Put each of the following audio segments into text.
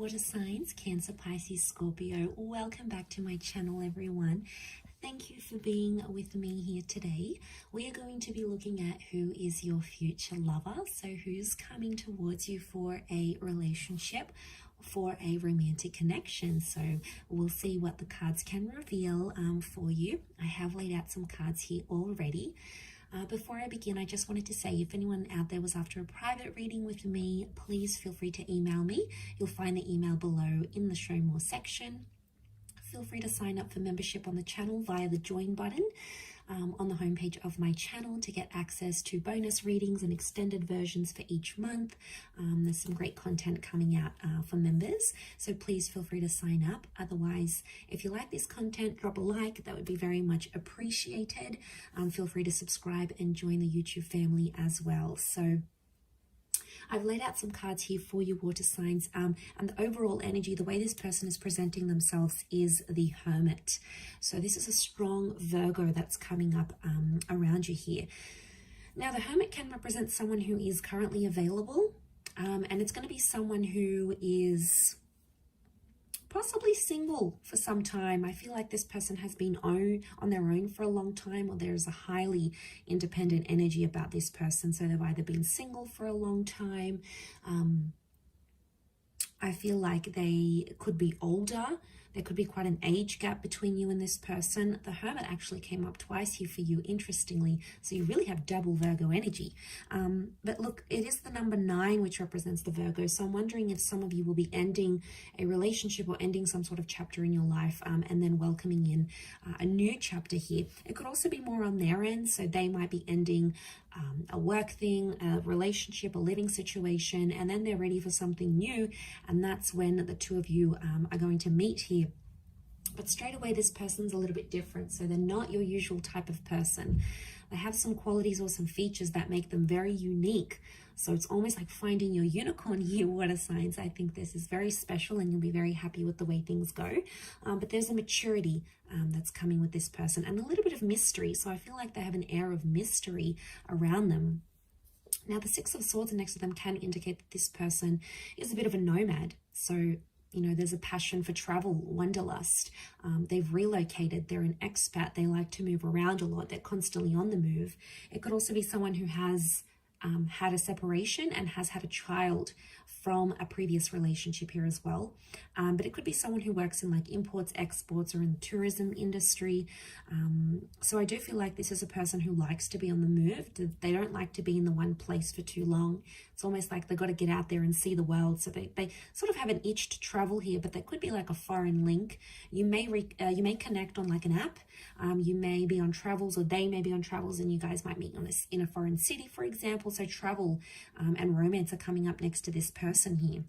water signs, Cancer, Pisces, Scorpio. Welcome back to my channel, everyone. Thank you for being with me here today. We are going to be looking at who is your future lover. So who's coming towards you for a relationship, for a romantic connection. So we'll see what the cards can reveal for you. I have laid out some cards here already. Before I begin, I just wanted to say, if anyone out there was after a private reading with me, please feel free to email me. You'll find the email below in the show more section. Feel free to sign up for membership on the channel via the join button on the homepage of my channel to get access to bonus readings and extended versions for each month. There's some great content coming out for members, so please feel free to sign up. Otherwise, if you like this content, drop a like. That would be very much appreciated. Feel free to subscribe and join the YouTube family as well. So I've laid out some cards here for you, water signs, and the overall energy, the way this person is presenting themselves is the Hermit. So this is a strong Virgo that's coming up around you here. Now, the Hermit can represent someone who is currently available, and it's going to be someone who is possibly single for some time. I feel like this person has been on their own for a long time, or there's a highly independent energy about this person. So they've either been single for a long time. I feel like they could be older. There could be quite an age gap between you and this person. The Hermit actually came up twice here for you, interestingly. So you really have double Virgo energy. But look, it is the number 9, which represents the Virgo. So I'm wondering if some of you will be ending a relationship or ending some sort of chapter in your life and then welcoming in a new chapter here. It could also be more on their end. So they might be ending a work thing, a relationship, a living situation, and then they're ready for something new. And that's when the two of you are going to meet here. But straight away, this person's a little bit different. So they're not your usual type of person. They have some qualities or some features that make them very unique. So it's almost like finding your unicorn here, water signs. I think this is very special and you'll be very happy with the way things go. But there's a maturity that's coming with this person and a little bit of mystery. So I feel like they have an air of mystery around them. Now, the 6 of Swords next to them can indicate that this person is a bit of a nomad. So, you know, there's a passion for travel, wanderlust. They've relocated. They're an expat. They like to move around a lot. They're constantly on the move. It could also be someone who has had a separation and has had a child from a previous relationship here as well. But it could be someone who works in like imports, exports, or in the tourism industry. So I do feel like this is a person who likes to be on the move. They don't like to be in the one place for too long. It's almost like they've got to get out there and see the world. So they sort of have an itch to travel here, but there could be like a foreign link. You may connect on like an app. You may be on travels, or they may be on travels, and you guys might meet in a foreign city, for example. So travel and romance are coming up next to this person here.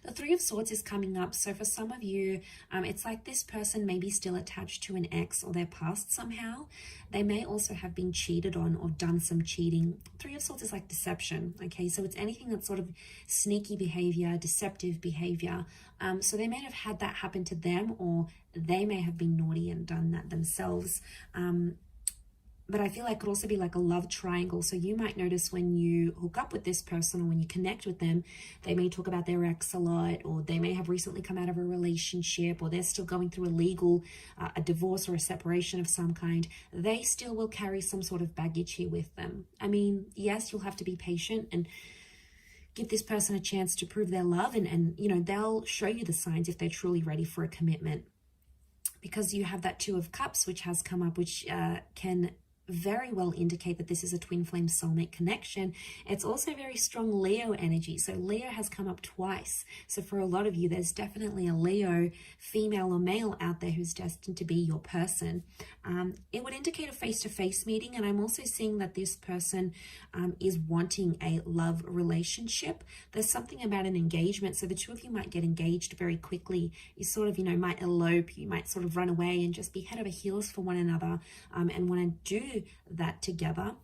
The 3 of Swords is coming up. So for some of you, it's like this person may be still attached to an ex or their past somehow. They may also have been cheated on or done some cheating. 3 of Swords is like deception. Okay, so it's anything that's sort of sneaky behavior, deceptive behavior. So they may have had that happen to them, or they may have been naughty and done that themselves. But I feel like it could also be like a love triangle. So you might notice when you hook up with this person or when you connect with them, they may talk about their ex a lot, or they may have recently come out of a relationship, or they're still going through a divorce or a separation of some kind. They still will carry some sort of baggage here with them. I mean, yes, you'll have to be patient and give this person a chance to prove their love. And you know, they'll show you the signs if they're truly ready for a commitment. Because you have that 2 of Cups, which has come up, which can very well indicate that this is a twin flame soulmate connection. It's also very strong Leo energy. So Leo has come up twice. So for a lot of you, there's definitely a Leo, female or male, out there who's destined to be your person. It would indicate a face-to-face meeting. And I'm also seeing that this person is wanting a love relationship. There's something about an engagement. So the 2 of you might get engaged very quickly. You sort of, you know, might elope. You might sort of run away and just be head over heels for one another and want to do that together.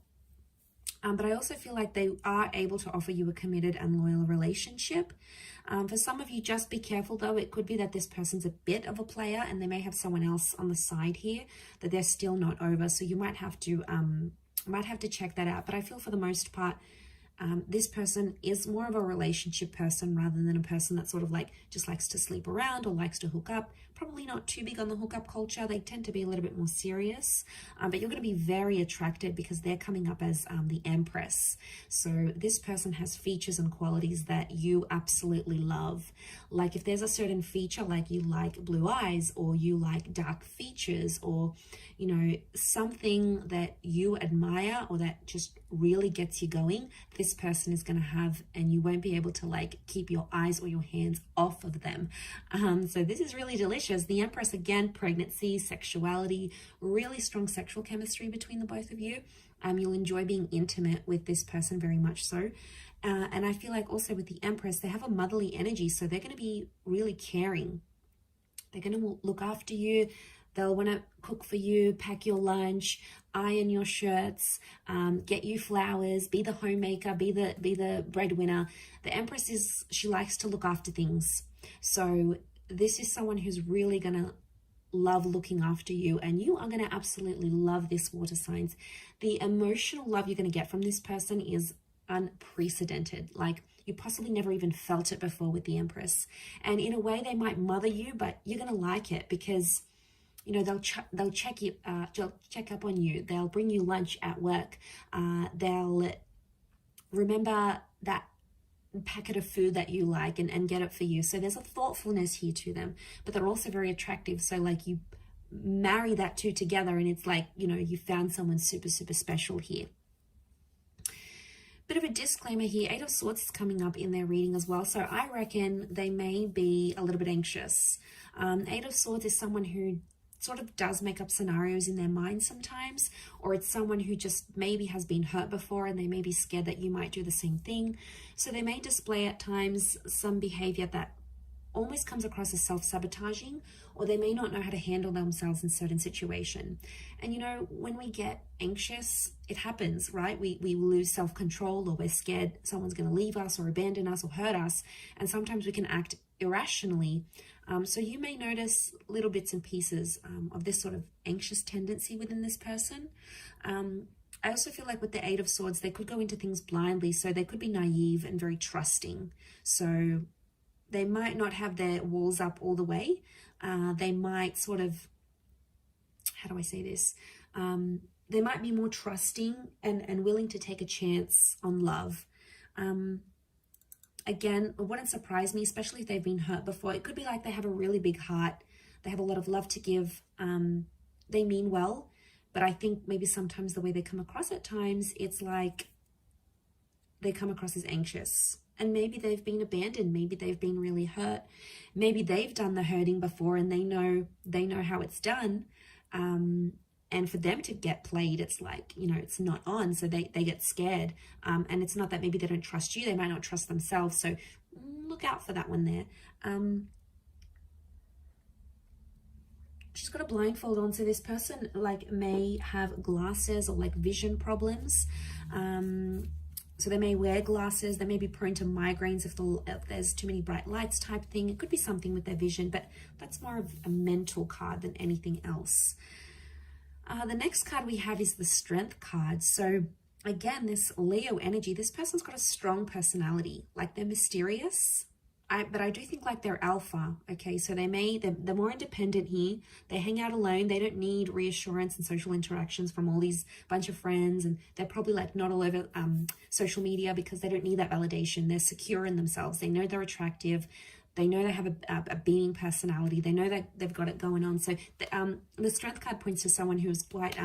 But I also feel like they are able to offer you a committed and loyal relationship. For some of you, just be careful though. It could be that this person's a bit of a player and they may have someone else on the side here that they're still not over. So you might have to check that out. But I feel for the most part, This person is more of a relationship person rather than a person that sort of like just likes to sleep around or likes to hook up. Probably not too big on the hookup culture. They tend to be a little bit more serious, but you're going to be very attracted because they're coming up as the Empress. So this person has features and qualities that you absolutely love. Like if there's a certain feature, like you like blue eyes or you like dark features, or you know, something that you admire or that just really gets you going, this person is going to have, and you won't be able to like keep your eyes or your hands off of them. So this is really delicious. The Empress, again, pregnancy, sexuality, really strong sexual chemistry between the both of you. You'll enjoy being intimate with this person, very much so. And I feel like also with the Empress, they have a motherly energy, so they're going to be really caring. They're going to look after you. They'll want to cook for you, pack your lunch, iron your shirts, get you flowers, be the homemaker, be the breadwinner. The Empress she likes to look after things. So this is someone who's really going to love looking after you, and you are going to absolutely love this, water signs. The emotional love you're going to get from this person is unprecedented. Like you possibly never even felt it before with the Empress. And in a way, they might mother you, but you're going to like it because, you know, they'll check up on you. They'll bring you lunch at work. They'll remember that packet of food that you like and get it for you. So there's a thoughtfulness here to them, but they're also very attractive. So like you marry that two together and it's like, you know, you found someone super, super special here. Bit of a disclaimer here, 8 of Swords is coming up in their reading as well. So I reckon they may be a little bit anxious. 8 of Swords is someone who sort of does make up scenarios in their mind sometimes, or it's someone who just maybe has been hurt before and they may be scared that you might do the same thing. So they may display at times some behavior that almost comes across as self-sabotaging, or they may not know how to handle themselves in certain situation. And you know, when we get anxious, it happens, right? We lose self-control, or we're scared someone's going to leave us or abandon us or hurt us, and sometimes we can act irrationally. So you may notice little bits and pieces of this sort of anxious tendency within this person. I also feel like with the 8 of Swords, they could go into things blindly. So they could be naive and very trusting. So they might not have their walls up all the way. They might sort of, how do I say this? They might be more trusting and willing to take a chance on love. Again, it wouldn't surprise me, especially if they've been hurt before. It could be like they have a really big heart. They have a lot of love to give. They mean well, but I think maybe sometimes the way they come across at times, it's like they come across as anxious. And maybe they've been abandoned. Maybe they've been really hurt. Maybe they've done the hurting before and they know how it's done. And for them to get played, it's like, you know, it's not on. So they get scared. And it's not that maybe they don't trust you. They might not trust themselves. So look out for that one there. She's got a blindfold on. So this person like may have glasses or like vision problems. So they may wear glasses. They may be prone to migraines if there's too many bright lights type thing. It could be something with their vision, but that's more of a mental card than anything else. The next card we have is the Strength card. So again, this Leo energy, this person's got a strong personality. Like they're mysterious, but I do think like they're alpha. Okay, so they're more independent here. They hang out alone. They don't need reassurance and social interactions from all these bunch of friends. And they're probably like not all over social media because they don't need that validation. They're secure in themselves. They know they're attractive. They know they have a being personality. They know that they've got it going on. So the Strength card points to someone who is quite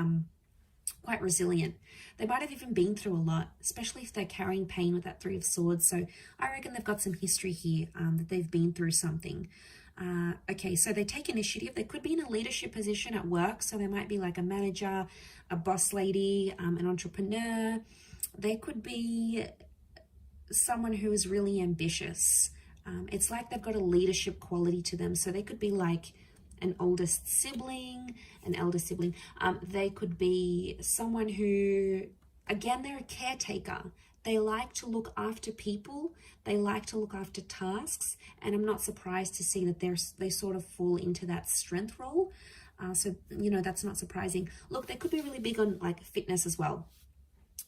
resilient. They might have even been through a lot, especially if they're carrying pain with that 3 of Swords. So I reckon they've got some history here, that they've been through something. Okay, so they take initiative. They could be in a leadership position at work. So they might be like a manager, a boss lady, an entrepreneur. They could be someone who is really ambitious. It's like they've got a leadership quality to them. So they could be like an oldest sibling, an elder sibling. They could be someone who, again, they're a caretaker. They like to look after people. They like to look after tasks. And I'm not surprised to see that they sort of fall into that strength role. So, you know, that's not surprising. Look, they could be really big on like fitness as well.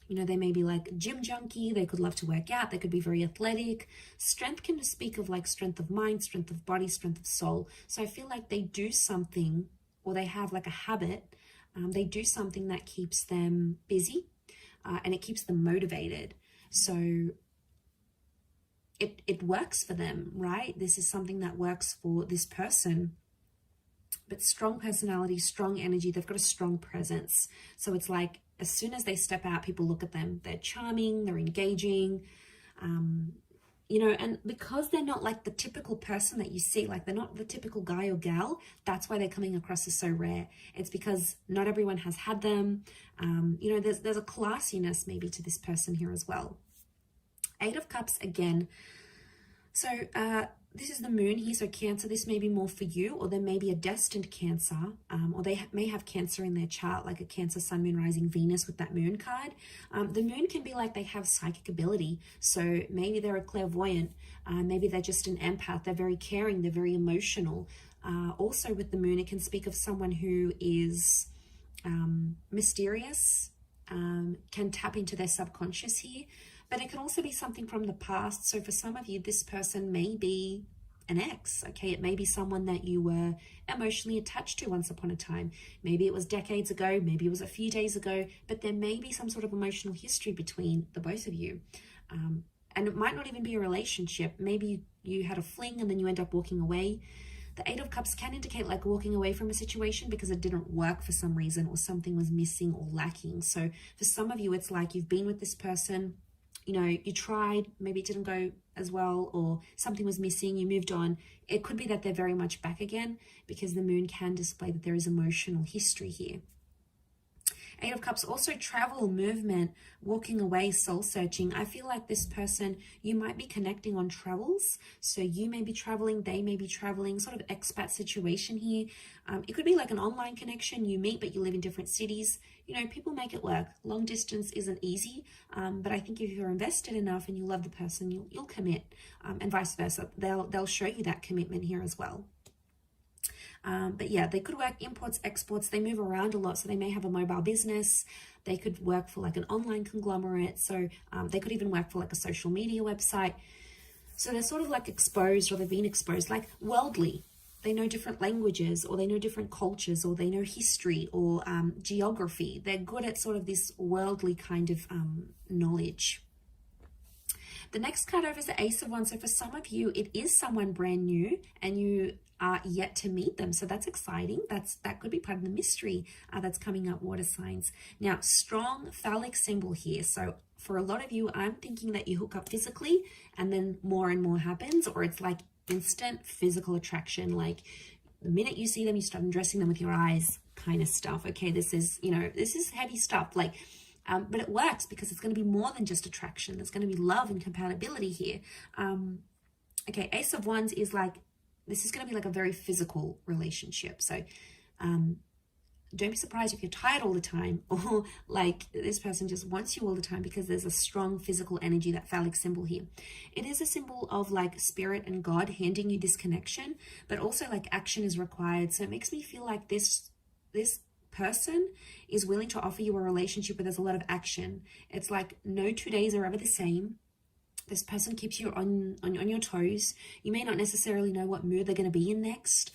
You know, they may be like gym junkie. They could love to work out. They could be very athletic. Strength can just speak of like strength of mind, strength of body, strength of soul. So I feel like they do something, or they have like a habit. They do something that keeps them busy, and it keeps them motivated. So it works for them, right? This is something that works for this person. But strong personality, strong energy, they've got a strong presence. So it's like, as soon as they step out, people look at them. They're charming, they're engaging, you know, and because they're not like the typical person that you see, like they're not the typical guy or gal, that's why they're coming across as so rare. It's because not everyone has had them. You know, there's a classiness maybe to this person here as well. 8 of Cups again. So this is the moon here, so Cancer, this may be more for you, or there may be a destined Cancer, or they may have Cancer in their chart, like a Cancer, Sun, Moon, Rising, Venus with that moon card. The moon can be like they have psychic ability, so maybe they're a clairvoyant, maybe they're just an empath, they're very caring, they're very emotional. Also with the moon, it can speak of someone who is mysterious, can tap into their subconscious here. But it can also be something from the past. So for some of you, this person may be an ex, okay? It may be someone that you were emotionally attached to once upon a time. Maybe it was decades ago, maybe it was a few days ago, but there may be some sort of emotional history between the both of you. And it might not even be a relationship. Maybe you had a fling and then you end up walking away. The 8 of Cups can indicate like walking away from a situation because it didn't work for some reason, or something was missing or lacking. So for some of you, it's like you've been with this person, you know, you tried, maybe it didn't go as well, or something was missing, you moved on. It could be that they're very much back again, because the moon can display that there is emotional history here. 8 of Cups, also travel, movement, walking away, soul searching. I feel like this person, you might be connecting on travels. So you may be traveling, they may be traveling, sort of expat situation here. It could be like an online connection. You meet, but you live in different cities. You know, people make it work. Long distance isn't easy, but I think if you're invested enough and you love the person, you'll commit, and vice versa. They'll show you that commitment here as well. But yeah, they could work imports, exports. They move around a lot, so they may have a mobile business. They could work for like an online conglomerate. So they could even work for like a social media website. So they're sort of like exposed, or they've been exposed, like worldly. They know different languages, or they know different cultures, or they know history or geography. They're good at sort of this worldly kind of knowledge. The next card over is the Ace of Wands. So for some of you, it is someone brand new and you are yet to meet them. So that's exciting. That could be part of the mystery that's coming up, water signs. Now, strong phallic symbol here. So for a lot of you, I'm thinking that you hook up physically and then more and more happens, or it's like instant physical attraction. Like the minute you see them, you start undressing them with your eyes kind of stuff. Okay, this is, you know, this is heavy stuff. Like, but it works because it's going to be more than just attraction. There's going to be love and compatibility here. Okay, Ace of Wands is like, this is going to be like a very physical relationship. So don't be surprised if you're tired all the time, or like this person just wants you all the time, because there's a strong physical energy, that phallic symbol here. It is a symbol of like spirit and God handing you this connection, but also like action is required. So it makes me feel like this person is willing to offer you a relationship where there's a lot of action. It's like no 2 days are ever the same. This person keeps you on your toes. You may not necessarily know what mood they're going to be in next,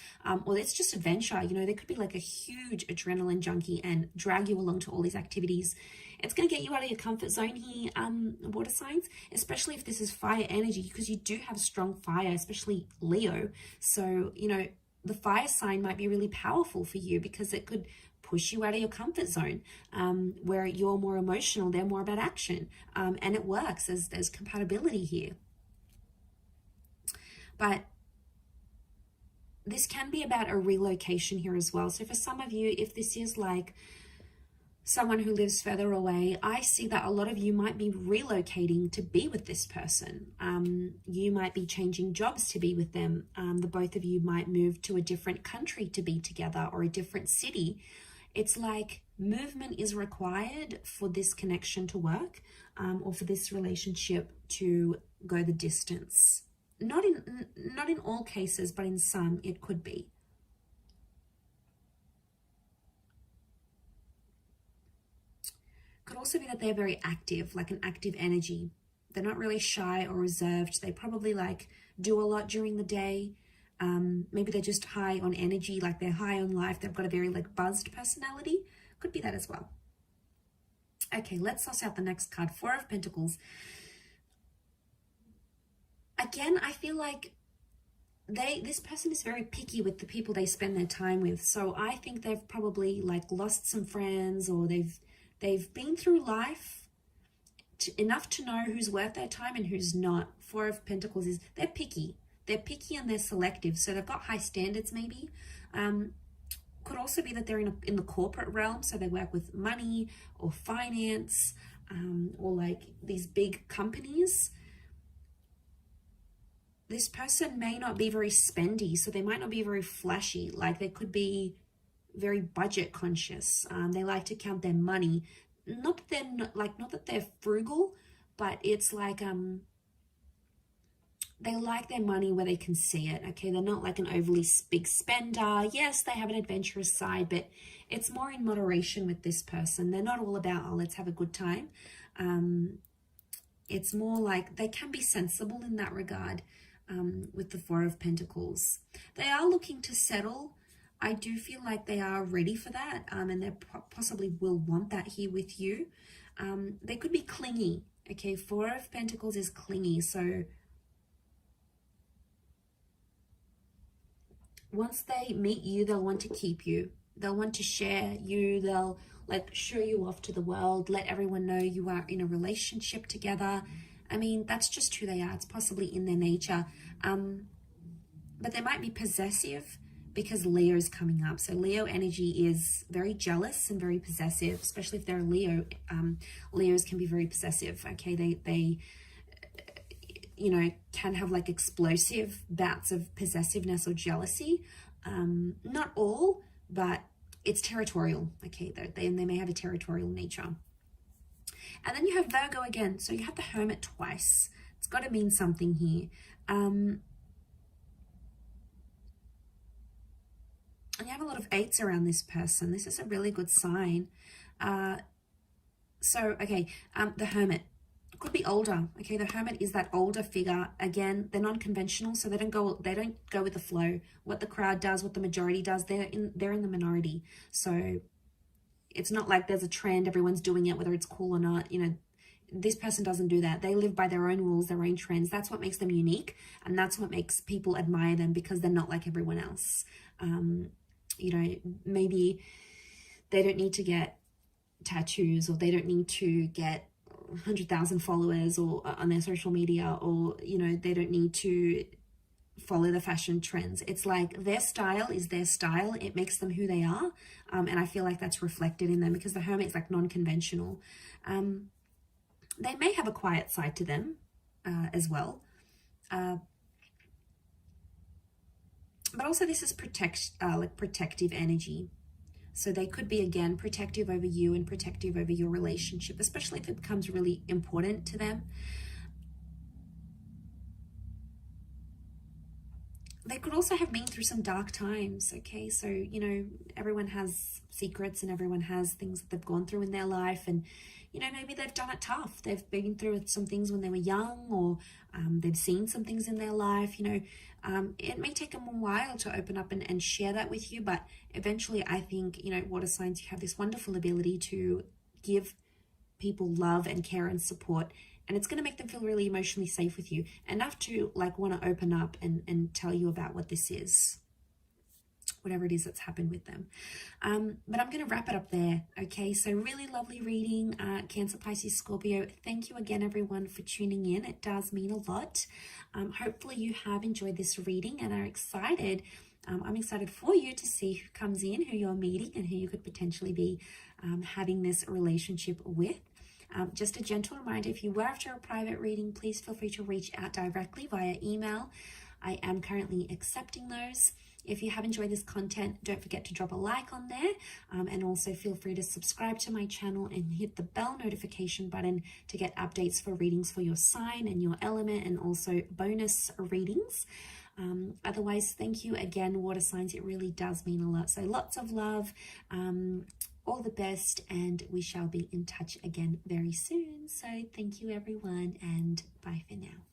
or it's just adventure. You know, they could be like a huge adrenaline junkie and drag you along to all these activities. It's going to get you out of your comfort zone here, water signs, especially if this is fire energy, because you do have strong fire, especially Leo. So, you know, the fire sign might be really powerful for you, because it could push you out of your comfort zone, where you're more emotional, they're more about action, and it works as there's compatibility here. But this can be about a relocation here as well. So for some of you, if this is like someone who lives further away, I see that a lot of you might be relocating to be with this person. You might be changing jobs to be with them. The both of you might move to a different country to be together, or a different city. It's like movement is required for this connection to work, or for this relationship to go the distance. Not in all cases, but in some it could be. Could also be that they're very active, like an active energy. They're not really shy or reserved. They probably like do a lot during the day. Maybe they're just high on energy, like they're high on life. They've got a very like buzzed personality. Could be that as well. Okay, let's toss out the next card, Four of Pentacles. Again, I feel like this person is very picky with the people they spend their time with. So I think they've probably like lost some friends, or they've been through life enough to know who's worth their time and who's not. Four of Pentacles is they're picky. They're picky and they're selective. So they've got high standards maybe. Could also be that they're in the corporate realm. So they work with money or finance, or like these big companies. This person may not be very spendy, so they might not be very flashy. Like they could be very budget conscious. They like to count their money. Not that they're frugal, but it's like they like their money where they can see it. Okay, they're not like an overly big spender. Yes, they have an adventurous side, but it's more in moderation with this person. They're not all about, oh, let's have a good time. It's more like they can be sensible in that regard. With the Four of Pentacles, they are looking to settle. I do feel like they are ready for that, and they possibly will want that here with you. They could be clingy. Okay, Four of Pentacles is clingy, so once they meet you, they'll want to keep you. They'll want to share you. They'll like show you off to the world, let everyone know you are in a relationship together. I mean, that's just who they are. It's possibly in their nature. But they might be possessive because Leo is coming up. So Leo energy is very jealous and very possessive, especially if they're a Leo. Leos can be very possessive. Okay, they you know, can have like explosive bouts of possessiveness or jealousy. Not all, but it's territorial. Okay, they may have a territorial nature. And then you have Virgo again. So you have the Hermit twice. It's got to mean something here. And you have a lot of eights around this person. This is a really good sign. The Hermit could be older. Okay, the Hermit is that older figure. Again, they're non-conventional, so they don't go with the flow. What the crowd does, what the majority does, they're in the minority. So it's not like there's a trend, everyone's doing it, whether it's cool or not. You know, this person doesn't do that. They live by their own rules, their own trends. That's what makes them unique, and that's what makes people admire them, because they're not like everyone else. You know, maybe they don't need to get tattoos, or they don't need to get 100,000 followers or on their social media, or, you know, they don't need to follow the fashion trends. It's like their style is their style. It makes them who they are. And I feel like that's reflected in them, because the Hermit is like non-conventional. They may have a quiet side to them as well. But also this is protective energy. So they could be, again, protective over you and protective over your relationship, especially if it becomes really important to them. They could also have been through some dark times, okay? So, you know, everyone has secrets and everyone has things that they've gone through in their life, and, you know, maybe they've done it tough. They've been through some things when they were young, or they've seen some things in their life, you know. It may take them a while to open up and share that with you, but eventually I think, you know, water signs, you have this wonderful ability to give people love and care and support, and it's going to make them feel really emotionally safe with you, enough to like want to open up and tell you about what this is, whatever it is that's happened with them. But I'm going to wrap it up there. Okay, so really lovely reading, Cancer, Pisces, Scorpio. Thank you again, everyone, for tuning in. It does mean a lot. Hopefully you have enjoyed this reading and are excited. I'm excited for you to see who comes in, who you're meeting, and who you could potentially be having this relationship with. Just a gentle reminder, if you were after a private reading, please feel free to reach out directly via email. I am currently accepting those. If you have enjoyed this content, don't forget to drop a like on there, and also feel free to subscribe to my channel and hit the bell notification button to get updates for readings for your sign and your element, and also bonus readings. Otherwise, thank you again, water signs. It really does mean a lot. So lots of love. all the best, and we shall be in touch again very soon. So thank you everyone, and bye for now.